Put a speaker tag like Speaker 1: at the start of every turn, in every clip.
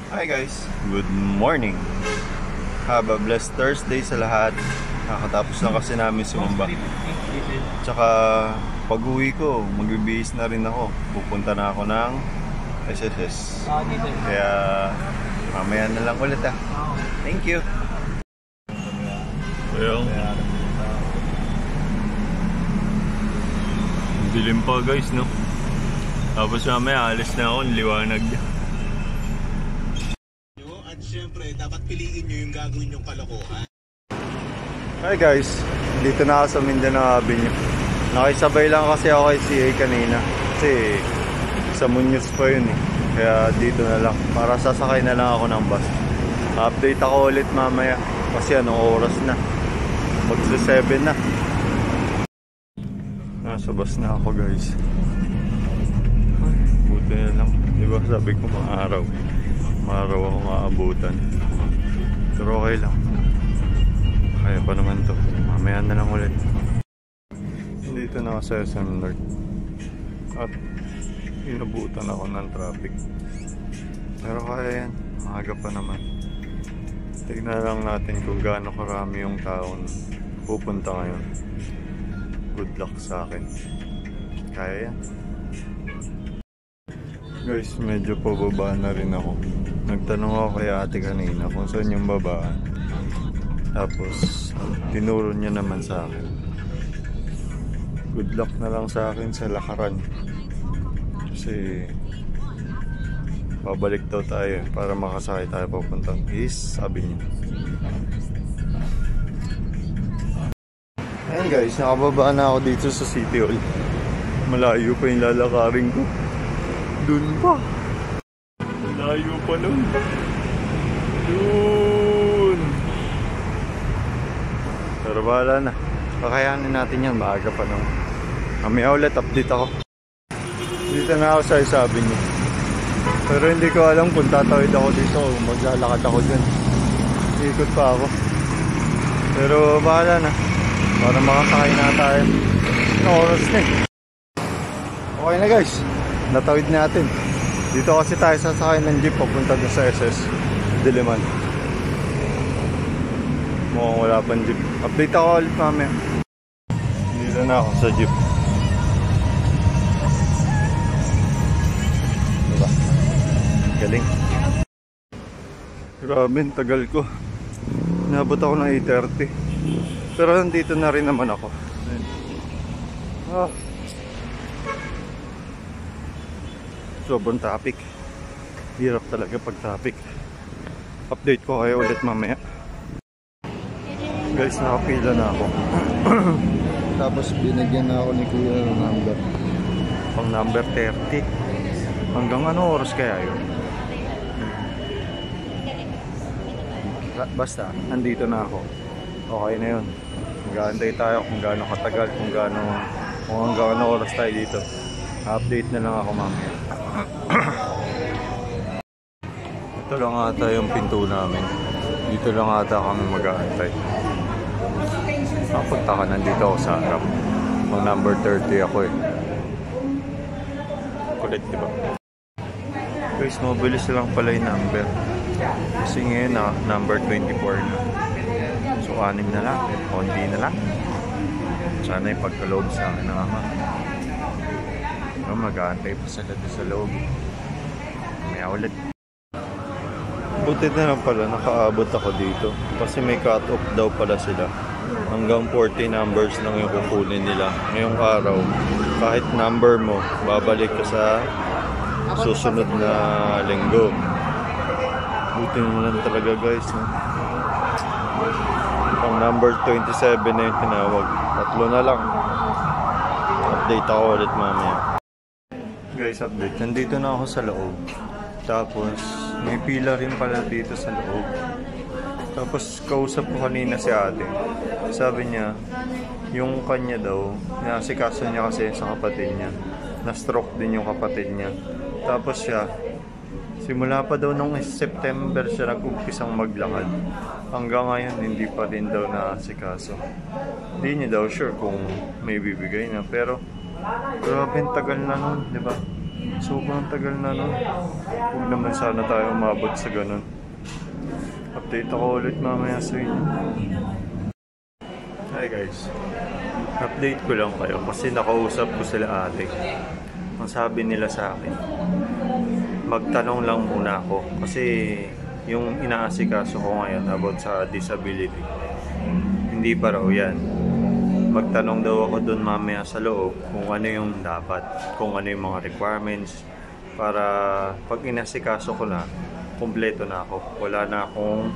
Speaker 1: Hi guys, good morning. Have a blessed Thursday sa lahat. Nakatapos na kasi namin sumamba. Tsaka pag uwi ko, magbibihis na rin ako. Pupunta na ako ng SSS. Kaya mamaya na lang ulit ah. Thank you. Well, dilim pa guys, no? Tapos mamaya alis na ako, liwanag.
Speaker 2: At syempre, dapat piliin nyo yung gagawin nyong kalokohan.
Speaker 1: Hi guys, dito na ako sa Mindanao Avenue. Nakisabay lang kasi ako kay CA kanina. Kasi sa Muñoz pa yun eh. Kaya dito na lang, para sasakay na lang ako ng bus. Update ako ulit mamaya. Kasi anong oras na? Magsa 7 na. Nasa bus na ako guys. Buti na lang. Diba sabi ko maaraw. Maaraw ako maabutan. Pero okay lang. Kaya pa naman to. Mamaya na lang ulit. Dito na ako sa SM North. At inabutan ako ng traffic. Pero kaya yan. Maaga pa naman. Tignan lang natin kung gaano karami yung taon pupunta ngayon. Good luck sa akin. Kaya yan. Guys, medyo pababa na rin ako. Nagtanong ako kay ate kanina kung saan yung babaan. Tapos, tinuro niya naman sa akin. Good luck na lang sa akin sa lakaran. Kasi, babalik daw tayo para makasakay tayo papuntang east, sabi niya. Ayan guys, nakababa na ako dito sa City Hall. Malayo pa yung lalakarin ko. Dun pa. Malayo pa nun. Dun. Pero bahala na. Kakayanin natin yan. Maaga pa nun. Mamaya ulit update ako. Dito na ako sa isabi niya. Pero hindi ko alam kung tatawid ako dito o maglalakad ako dyan. Ikot pa ako. Pero bahala na. Para makasakay na tayo. Ano oras na eh. Okay na guys. Natawid natin. Dito kasi tayo sasakay ng jeep papunta doon sa SS Diliman. Mukhang wala pang jeep. Update ako ulit mamaya. Dito na ako sa jeep. Diba? Galing. Grabe, tagal ko. Nabot ako ng 8:30. Pero nandito na rin naman ako. Sobrang traffic. Hirap talaga pag traffic. Update ko kayo ulit mamaya. Guys, nakapila na ako. Tapos binigyan na ako ni Kuya ng number. Pang number 30. Hanggang ano oras kaya yun? Basta, nandito na ako. Okay na yun. Mag-aantay tayo kung gaano katagal, kung hanggang ano oras tayo dito. Update na lang ako mamaya. Ito lang ata yung pinto namin. Dito lang ata kami mag-aantay. Punta ka, nandito ako sa harap. Mga number 30 ako eh. Kulit, diba? Guys, mabilis lang pala yung number. Kasi ngayon na, number 24 na. So, 6 na lang. Konti na lang. Sana yung pagkaloob sa akin ng ama. Mag-aantay pa sila sa loob. May ulit. Buti na lang pala nakaabot ako dito. Kasi may cut-off daw pala sila. Hanggang 40 numbers lang yung kukunin nila. Ngayong araw, kahit number mo, babalik ka sa susunod na linggo. Buti na lang talaga guys. No? Ang number 27 na yung tinawag. 3 na lang. Update ako ulit mamaya. Guys, update. Nandito na ako sa loob. Tapos, may pila rin pala dito sa loob. Tapos, kausap ko kanina si ate. Sabi niya, yung kanya daw, nasikaso niya kasi sa kapatid niya. Na-stroke din yung kapatid niya. Tapos siya, simula pa daw nung September siya nag-umpisang maglakad. Hanggang ngayon, hindi pa rin daw nasikaso. Hindi niya daw sure kung may bibigay na. Pero, grabe tagal na nun, di ba? Sobrang tagal na, no? Huwag naman sana tayo umabot sa ganun. Update ako ulit mamaya sa inyo. Hi guys. Update ko lang kayo kasi nakausap ko sila ate. Ang sabi nila sa akin, magtanong lang muna ako kasi yung inaasikaso ko ngayon about sa disability, hindi pa raw yan. Magtanong daw ako doon mamaya sa loob kung ano yung dapat, kung ano yung mga requirements para pag inasikaso ko na, kumpleto na ako. Wala na akong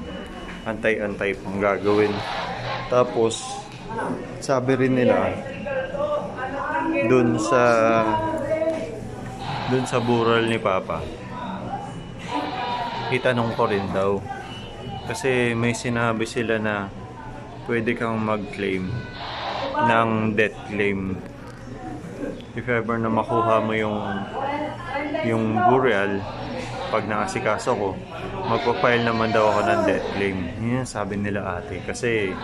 Speaker 1: antay-antay pang gagawin. Tapos, sabi rin nila, dun sa bural ni Papa, itanong ko rin daw. Kasi may sinabi sila na pwede kang mag-claim ng death claim. If ever na makuha mo yung burial, pag naasikaso ko, magpa-file naman daw ako ng death claim. Yan sabi nila ate. Kasi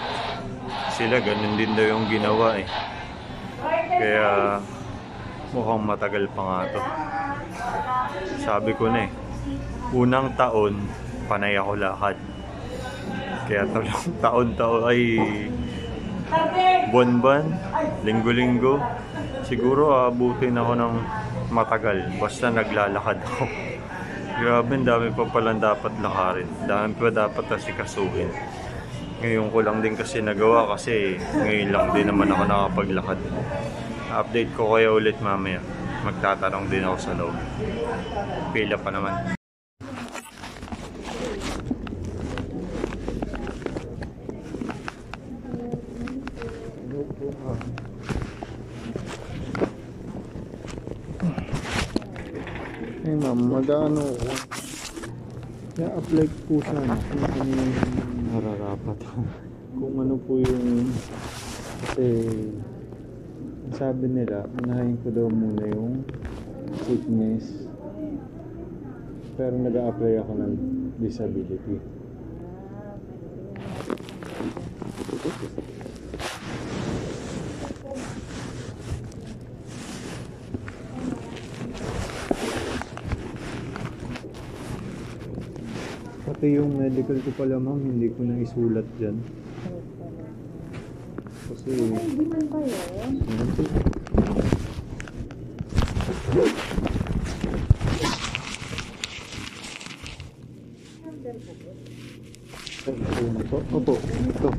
Speaker 1: sila ganun din daw yung ginawa eh. Kaya mukhang matagal pa nga to. Sabi ko na eh, unang taon, panay ako lakad. Kaya taon-taon ay buwan-buwan, linggo-linggo, siguro abutin ako ng matagal. Basta naglalakad ako. Grabe, dami pa palang dapat lakarin. Dami pa dapat asikasuhin. Ngayon ko lang din kasi nagawa kasi ngayon lang din naman ako nakapaglakad. Update ko kayo ulit mamaya. Magtatanong din ako sa loob. Pila pa naman. Hey ma'am, mag-ano ko? I-apply po sana kung ano yung nararapat. Kung ano po yung... Kasi sabi nila, unahin ko daw muna yung sickness. Pero nag-a-apply ako ng disability. Pati yung medical ko pala ma'am, hindi ko na isulat dyan. Kasi...
Speaker 3: Hindi man ba yun?
Speaker 1: Opo, ito.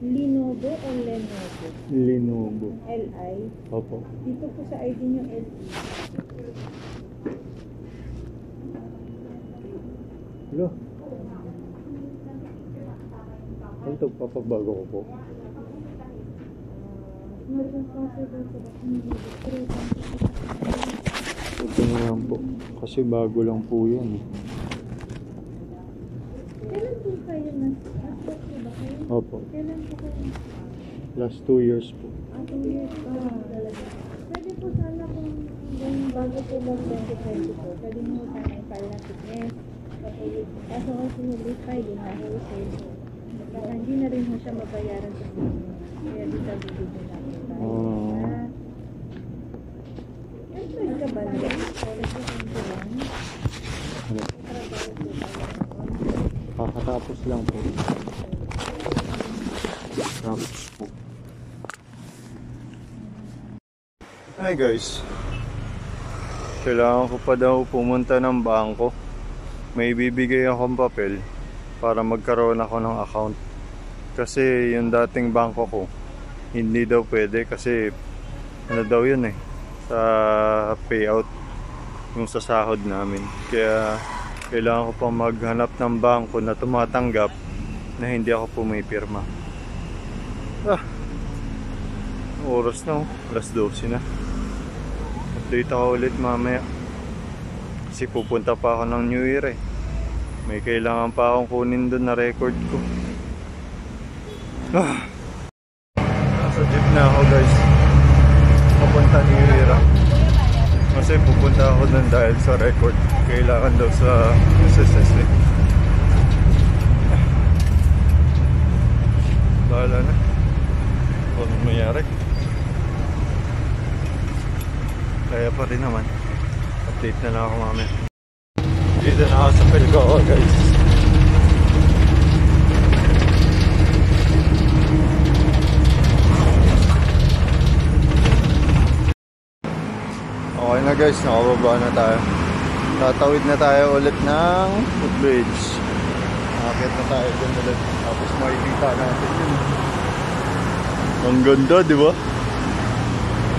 Speaker 3: Linobo o Lenovo?
Speaker 1: Lenovo.
Speaker 3: L-I?
Speaker 1: Opo.
Speaker 3: Dito po sa ID nyo L-E.
Speaker 1: Hello. Ito, papabago ko po. Ito na lang po. Kasi bago lang po yan eh.
Speaker 3: Kailan po kayo nag-start po ba kayo?
Speaker 1: Opo.
Speaker 3: Kailan po kayo?
Speaker 1: Last 2 years po.
Speaker 3: 2 years pa. Pwede po sana kung bago po mag-2024, pwede mo sana i-file na sickness. Kaso kasi yung filing na ho sa'yo. Baka hindi na rin mo siya mabayaran sa business. Kaya disability na po tayo. Employed ka ba na?
Speaker 1: Kakatapos lang po. Tapos po. Hi guys. Kailangan ko pa daw pumunta ng bangko. May bibigay akong papel para magkaroon ako ng account. Kasi yung dating bangko ko, hindi daw pwede kasi ano daw yun eh, sa payout yung sa sahod namin. Kaya kailangan ko pa maghanap ng bangko na tumatanggap na hindi ako pumipirma. Oras na oh, alas 12 na. Update ako ulit mamaya. Kasi pupunta pa ako ng New Year eh. May kailangan pa akong kunin doon na record ko. Nasa jeep na ako guys. Papunta New Year. Kasi pupunta ako doon dahil sa record. Kailangan daw sa SSS eh. Bahala na. Anong mayari? Kaya pa rin naman. Update na lang ako mamaya. Dito na ako sa Pelgoa guys. Okay na guys, nakababa na tayo. Tatawid na tayo ulit ng footbridge. Nakakit na tayo dyan ulit. Tapos makikita natin yun. Ang ganda, di ba?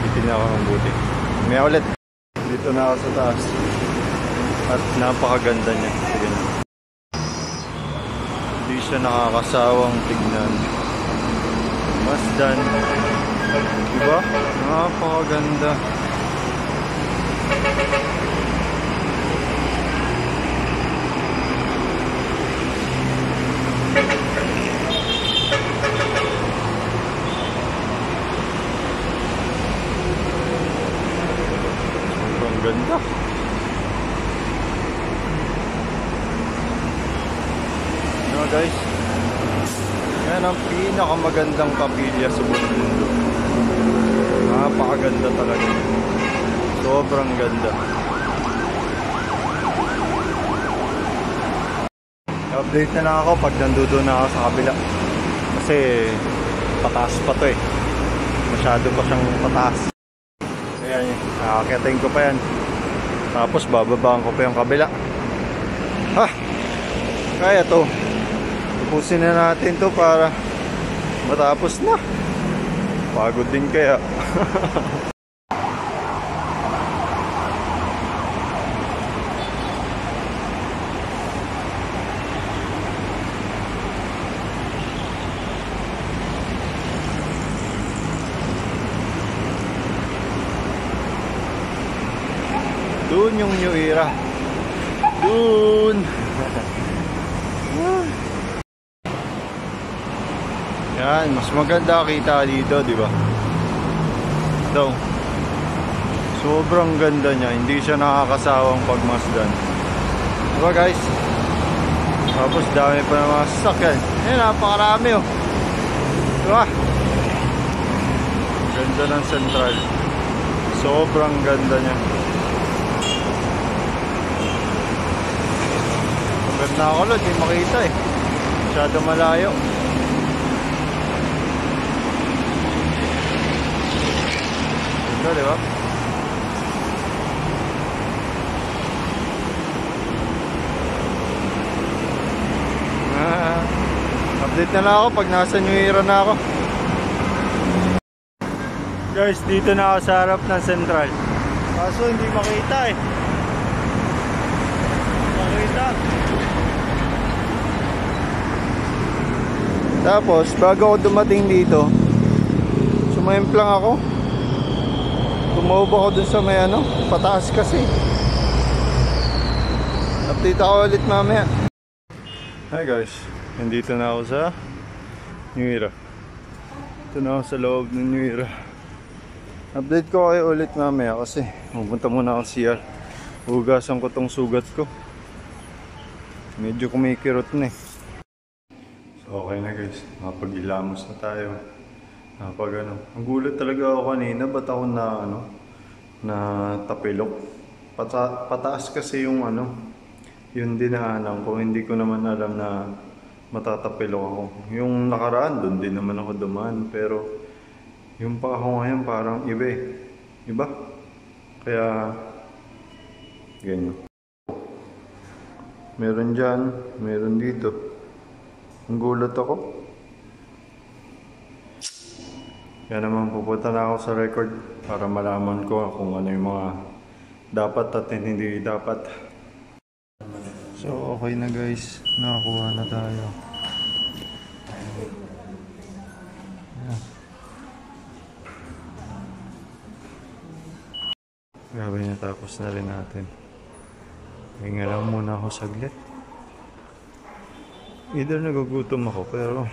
Speaker 1: Bitin ako ng buti. May ulit. Dito na ako sa taas. At napakaganda niya. Sige na. Hindi siya nakakasawang tignan. Masdan. Diba? Napakaganda. Sobrang ganda. Guys, yan ang pinakamagandang kapilya sa buong mundo. Napakaganda talaga. Sobrang ganda. Update na lang ako pag nandoon na ako sa kabila. Kasi pataas pa to eh. Masyado pa siyang pataas. Ayan, nakakitayin ko pa yan. Tapos bababaan ko pa yung kabila. Kaya to. Pusin na natin to para matapos na. Pagod din kaya. Doon yung New Era. Doon. Yan, mas maganda kita dito, di ba? Ito. Sobrang ganda niya, hindi siya nakakasawang pagmasdan. Diba guys? Tapos dami pa ng mga sasakyan. Ayan, napakarami oh. Diba? Ganda ng Central. Sobrang ganda niya. Maganda ako lang, hindi makita eh. Masyado malayo. Di ba? Update na lang ako pag nasa New Era na ako. Guys, dito na ako sa harap ng Central. Kaso hindi makita eh. Makita. Tapos bago ako dumating dito, sumimplang ako. Tumawag ako dun sa may ano, pataas kasi. Update ako ulit mamaya. Hi guys, nandito na ako sa New Era. Ito na ako sa loob ng New Era. Update ko kayo ulit mamaya kasi pupunta muna ako CR. Hugasan ko tong sugat ko. Medyo kumikirot na eh. So okay na guys, nakapag-ilamos na tayo. Pag ano, ang gulat talaga ako kanina, ba't ako na ano, na tapilok. Pataas kasi yung ano, yung dinaanan ko. Hindi ko naman alam na matatapilok ako. Yung nakaraan doon din naman ako dumaan, pero yung pa ako ngayon parang iba eh. Iba? Kaya ganyan. Meron dyan, meron dito. Ang gulat ako. Kaya naman pupunta na ako sa record para malaman ko kung ano yung mga dapat at hindi dapat. So okay na guys, nakakuha na tayo. Grabe, natapos na rin natin. Hinga lang muna ako saglit. Either nagugutom ako, pero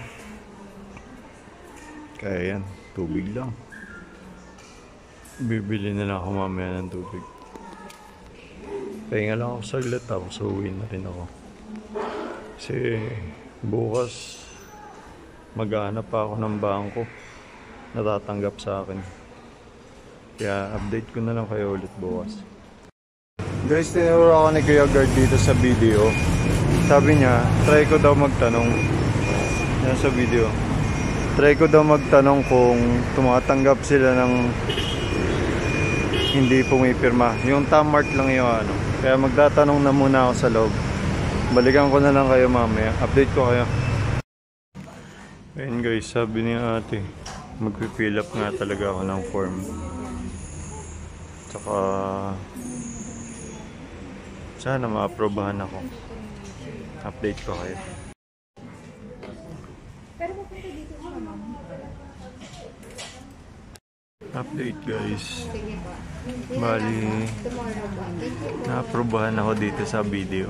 Speaker 1: kaya yan, tubig lang. Bibili na lang ako mamaya ng tubig. Pahinga lang ako saglit, tapos uwi na rin ako. Kasi bukas maghahanap pa ako ng bangko na tatanggap sa akin. Kaya update ko na lang kayo ulit bukas. Guys, tinuro ako ni Kuya Guard dito sa video. Sabi niya, try ko daw magtanong. Yan sa video. Try ko daw magtanong kung tumatanggap sila ng hindi pumipirma. Yung tammark lang yung ano. Kaya magtatanong na muna ako sa loob. Balikan ko na lang kayo mamaya. Update ko kayo. Ayun guys, sabi ni ate, magpifill up nga talaga ako ng form. Tsaka sana ma-aprobahan ako. Update ko kayo.
Speaker 3: Pero pupunta dito sa ma'am.
Speaker 1: Update guys. Bali, na-aprobahan ako dito sa video.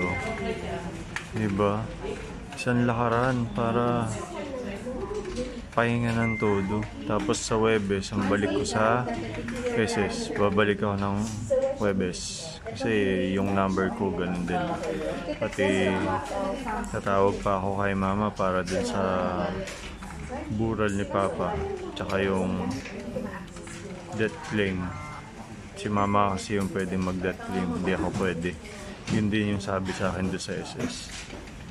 Speaker 1: Diba? Isang lakaran para pahinga ng todo. Tapos sa Webes, ang balik ko sa Peses. Babalik ako ng Webes. Kasi yung number ko ganun din. Pati tatawag pa ako kay mama para din sa bural ni papa. Tsaka yung death claim. Si mama kasi yung pwede mag-death claim. Hindi ako pwede. Yun din yung sabi sa akin doon sa SS.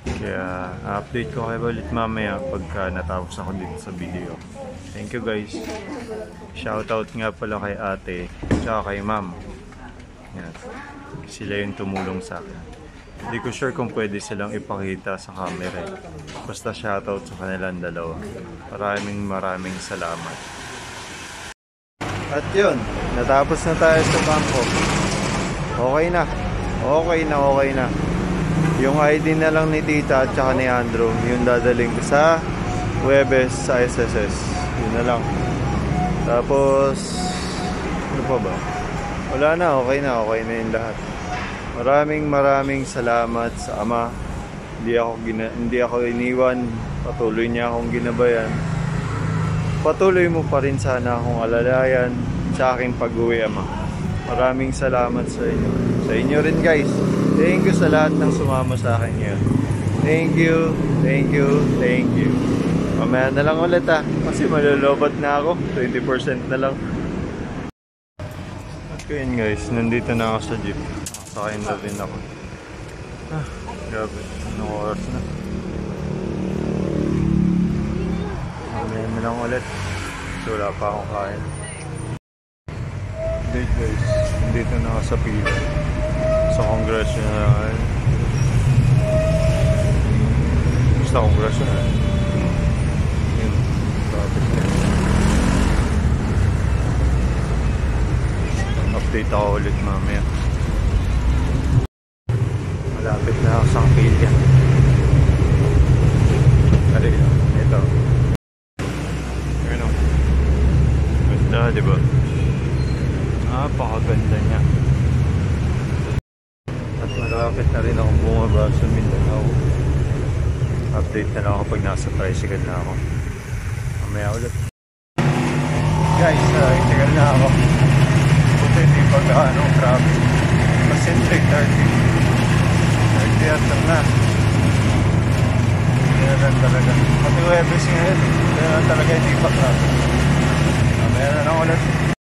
Speaker 1: Kaya update ko kayo ulit mamaya pagka natapos ako dito sa video. Thank you guys. Shoutout nga pala kay ate tsaka kay ma'am. Yan. Sila yung tumulong sa akin. Hindi ko sure kung pwede silang ipakita sa camera. Basta shoutout sa kanilang dalawa. Maraming salamat. At yun, natapos na tayo sa bangko. Okay na. Yung ID na lang ni tita at saka ni Andrew, yung dadaling ko sa Webes sa SSS. Yun na lang. Tapos, ano pa ba? Wala na, okay na yung lahat. Maraming salamat sa ama. Hindi ako iniwan. Patuloy niya akong ginabayan. Patuloy mo pa rin sana akong alalayan sa aking pag-uwi, ama. Maraming salamat sa inyo. Sa inyo rin guys. Thank you sa lahat ng sumama sa akin ngayon. Thank you. Mamaya na lang ulit kasi malulobot na ako. 20% na lang. At yun guys, nandito na ako sa jeep. Sakayin na rin ako. Grabe. Anong oras na? Mamaya na lang ulit. So wala pa akong kain. Update guys, nandito na ako sa pila. Sa Congressional. Sa Congressional. Yun. Traffic na. Update ako ulit mamaya. Malapit na ako sa pila. Ito. Ayun o. Ganda, diba? Napakaganda niya. At malapit na rin akong bumaba sa Mindanao. Update na lang ako pag nasa tricycle na ako. Mamaya ulit. Guys, itigal na ako. Buti hindi pag traffic. Kasi 3:30 na. Hindi na lang talaga. Pati Webes ngayon, hindi na lang talaga hindi pa traffic. Mamaya na lang ulit.